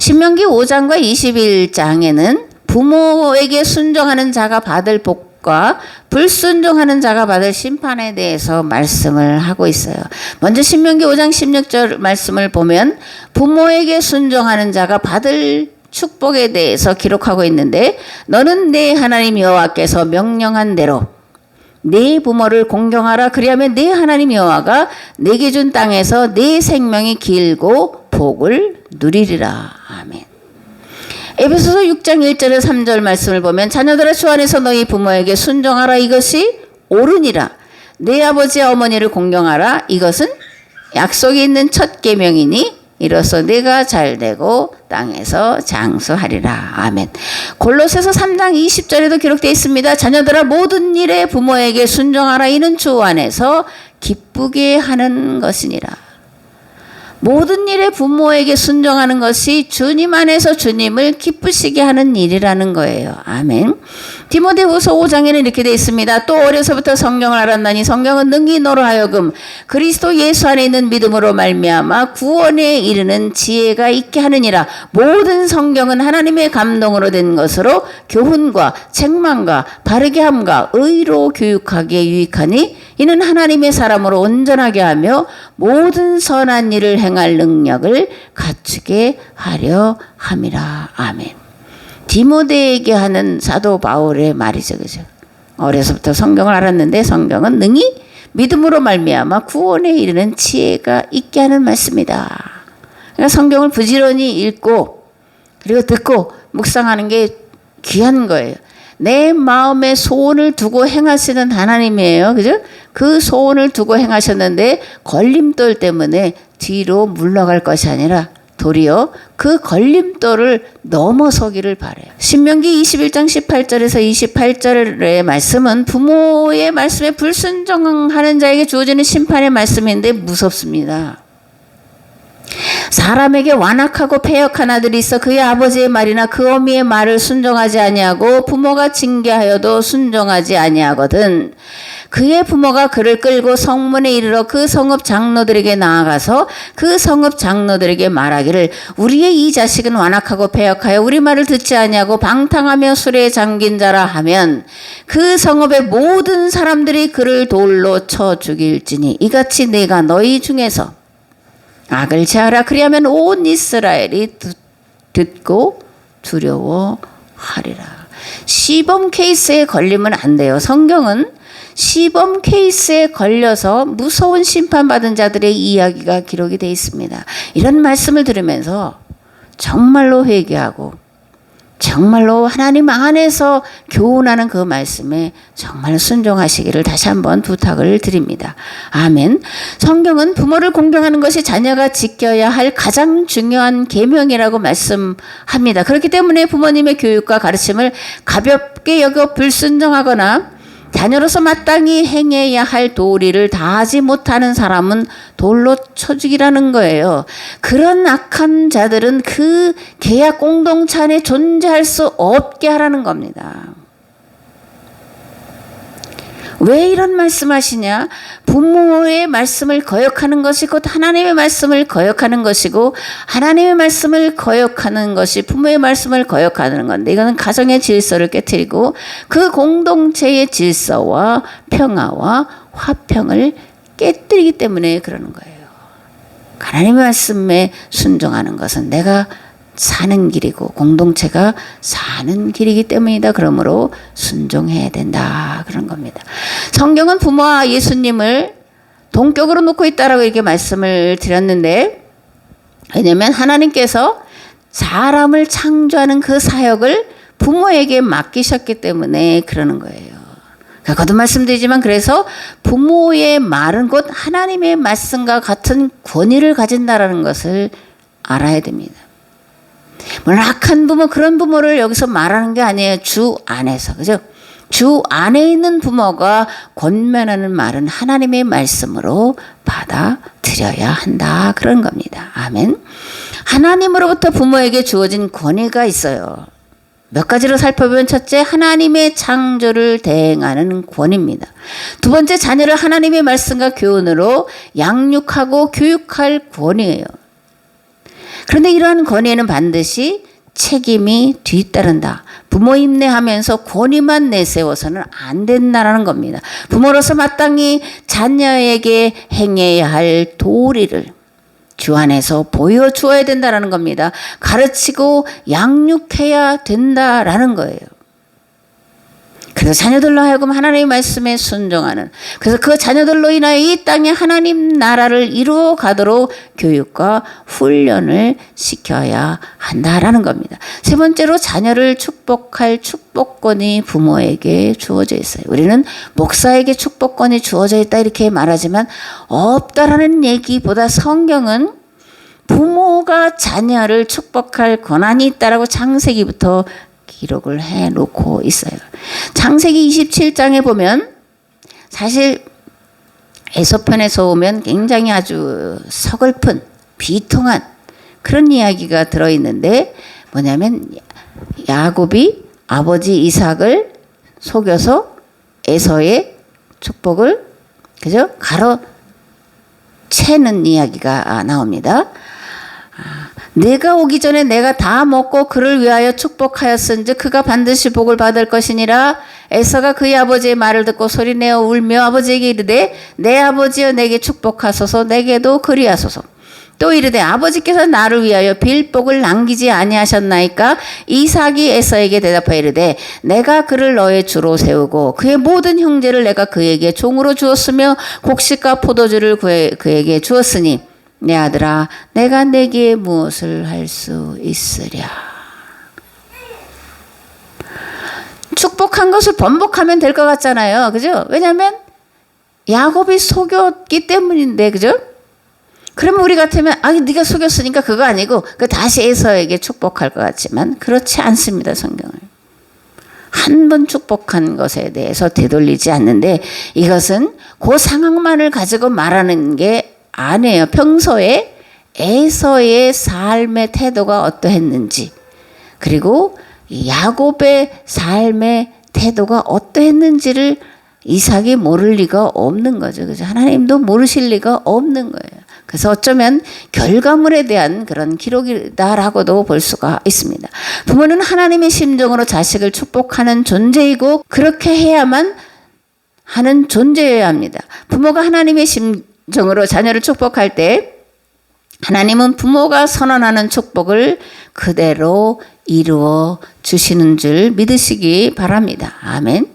신명기 5장과 21장에는 부모에게 순종하는 자가 받을 복과 불순종하는 자가 받을 심판에 대해서 말씀을 하고 있어요. 먼저 신명기 5장 16절 말씀을 보면 부모에게 순종하는 자가 받을 축복에 대해서 기록하고 있는데, 너는 내 하나님 여호와께서 명령한 대로 네 부모를 공경하라. 그리하면 네 하나님 여호와가 내게 준 땅에서 네 생명이 길고 복을 누리리라. 아멘. 에베소서 6장 1절에 3절 말씀을 보면 자녀들아 주 안에서 너희 부모에게 순종하라. 이것이 옳으니라. 내 아버지와 어머니를 공경하라. 이것은 약속이 있는 첫 계명이니 이로써 네가 잘되고 땅에서 장수하리라. 아멘. 골로새서 3장 20절에도 기록되어 있습니다. 자녀들아 모든 일에 부모에게 순종하라. 이는 주 안에서 기쁘게 하는 것이니라. 모든 일에 부모에게 순종하는 것이 주님 안에서 주님을 기쁘시게 하는 일이라는 거예요. 아멘. 디모데후서 5장에는 이렇게 되어 있습니다. 또 어려서부터 성경을 알았나니 성경은 능히 너로 하여금 그리스도 예수 안에 있는 믿음으로 말미암아 구원에 이르는 지혜가 있게 하느니라. 모든 성경은 하나님의 감동으로 된 것으로 교훈과 책망과 바르게 함과 의로 교육하기에 유익하니 이는 하나님의 사람으로 온전하게 하며 모든 선한 일을 행할 능력을 갖추게 하려 함이라. 아멘. 디모데에게 하는 사도 바울의 말이죠. 그죠? 어려서부터 성경을 알았는데 성경은 능히 믿음으로 말미암아 구원에 이르는 지혜가 있게 하는 말씀이다. 그러니까 성경을 부지런히 읽고 그리고 듣고 묵상하는 게 귀한 거예요. 내 마음에 소원을 두고 행하시는 하나님이에요. 그죠? 그 소원을 두고 행하셨는데 걸림돌 때문에 뒤로 물러갈 것이 아니라 도리어 그 걸림돌을 넘어서기를 바래요. 신명기 21장 18절에서 28절의 말씀은 부모의 말씀에 불순종하는 자에게 주어지는 심판의 말씀인데 무섭습니다. 사람에게 완악하고 패역한 아들이 있어 그의 아버지의 말이나 그 어미의 말을 순종하지 아니하고 부모가 징계하여도 순종하지 아니하거든. 그의 부모가 그를 끌고 성문에 이르러 그 성읍 장로들에게 나아가서 그 성읍 장로들에게 말하기를 우리의 이 자식은 완악하고 패역하여 우리 말을 듣지 아니하고 방탕하며 술에 잠긴 자라 하면 그 성읍의 모든 사람들이 그를 돌로 쳐 죽일지니 이같이 내가 너희 중에서 악을 제하라. 그리하면 온 이스라엘이 듣고 두려워하리라. 시범 케이스에 걸리면 안 돼요. 성경은 시범 케이스에 걸려서 무서운 심판받은 자들의 이야기가 기록이 되어 있습니다. 이런 말씀을 들으면서 정말로 회개하고 정말로 하나님 안에서 교훈하는 그 말씀에 정말 순종하시기를 다시 한번 부탁을 드립니다. 아멘. 성경은 부모를 공경하는 것이 자녀가 지켜야 할 가장 중요한 계명이라고 말씀합니다. 그렇기 때문에 부모님의 교육과 가르침을 가볍게 여겨 불순종하거나 자녀로서 마땅히 행해야 할 도리를 다하지 못하는 사람은 돌로 쳐 죽이라는 거예요. 그런 악한 자들은 그 계약 공동체 안에 존재할 수 없게 하라는 겁니다. 왜 이런 말씀하시냐? 부모의 말씀을 거역하는 것이 곧 하나님의 말씀을 거역하는 것이고 하나님의 말씀을 거역하는 것이 부모의 말씀을 거역하는 건데 이거는 가정의 질서를 깨트리고 그 공동체의 질서와 평화와 화평을 깨뜨리기 때문에 그러는 거예요. 하나님의 말씀에 순종하는 것은 내가 사는 길이고 공동체가 사는 길이기 때문이다. 그러므로 순종해야 된다. 그런 겁니다. 성경은 부모와 예수님을 동격으로 놓고 있다라고 이렇게 말씀을 드렸는데 왜냐하면 하나님께서 사람을 창조하는 그 사역을 부모에게 맡기셨기 때문에 그러는 거예요. 거듭 말씀드리지만 그래서 부모의 말은 곧 하나님의 말씀과 같은 권위를 가진다라는 것을 알아야 됩니다. 물론 악한 부모 그런 부모를 여기서 말하는 게 아니에요. 주 안에서. 그죠? 주 안에 있는 부모가 권면하는 말은 하나님의 말씀으로 받아들여야 한다. 그런 겁니다. 아멘. 하나님으로부터 부모에게 주어진 권위가 있어요. 몇 가지로 살펴보면 첫째, 하나님의 창조를 대행하는 권위입니다. 두 번째, 자녀를 하나님의 말씀과 교훈으로 양육하고 교육할 권위예요. 그런데 이러한 권위에는 반드시 책임이 뒤따른다. 부모 임내하면서 권위만 내세워서는 안 된다라는 겁니다. 부모로서 마땅히 자녀에게 행해야 할 도리를 주 안에서 보여주어야 된다라는 겁니다. 가르치고 양육해야 된다라는 거예요. 그래서 자녀들로 하여금 하나님의 말씀에 순종하는, 그래서 그 자녀들로 인하여 이 땅에 하나님 나라를 이루어 가도록 교육과 훈련을 시켜야 한다라는 겁니다. 세 번째로 자녀를 축복할 축복권이 부모에게 주어져 있어요. 우리는 목사에게 축복권이 주어져 있다 이렇게 말하지만 없다라는 얘기보다 성경은 부모가 자녀를 축복할 권한이 있다라고 창세기부터 기록을 해놓고 있어요. 창세기 27장에 보면 사실 에서편에서 오면 굉장히 아주 서글픈 비통한 그런 이야기가 들어있는데 뭐냐면 야곱이 아버지 이삭을 속여서 에서의 축복을 그죠? 가로채는 이야기가 나옵니다. 내가 오기 전에 내가 다 먹고 그를 위하여 축복하였은즉 그가 반드시 복을 받을 것이니라. 에서가 그의 아버지의 말을 듣고 소리내어 울며 아버지에게 이르되 내 아버지여 내게 축복하소서 내게도 그리하소서. 또 이르되 아버지께서 나를 위하여 빌 복을 남기지 아니하셨나이까. 이삭이 에서에게 대답하여 이르되 내가 그를 너의 주로 세우고 그의 모든 형제를 내가 그에게 종으로 주었으며 곡식과 포도주를 그에게 주었으니 내 아들아 내가 내게 무엇을 할 수 있으랴. 축복한 것을 번복하면 될 것 같잖아요. 그죠? 왜냐하면 야곱이 속였기 때문인데 그죠? 그러면 우리 같으면 네가 속였으니까 그거 아니고 다시 에서에게 축복할 것 같지만 그렇지 않습니다. 성경을. 한 번 축복한 것에 대해서 되돌리지 않는데 이것은 그 상황만을 가지고 말하는 게 아니에요. 평소에 에서의 삶의 태도가 어떠했는지 그리고 야곱의 삶의 태도가 어떠했는지를 이삭이 모를 리가 없는 거죠. 그죠? 하나님도 모르실 리가 없는 거예요. 그래서 어쩌면 결과물에 대한 그런 기록이다라고도 볼 수가 있습니다. 부모는 하나님의 심정으로 자식을 축복하는 존재이고 그렇게 해야만 하는 존재여야 합니다. 부모가 하나님의 심정으로 자녀를 축복할 때 하나님은 부모가 선언하는 축복을 그대로 이루어 주시는 줄 믿으시기 바랍니다. 아멘.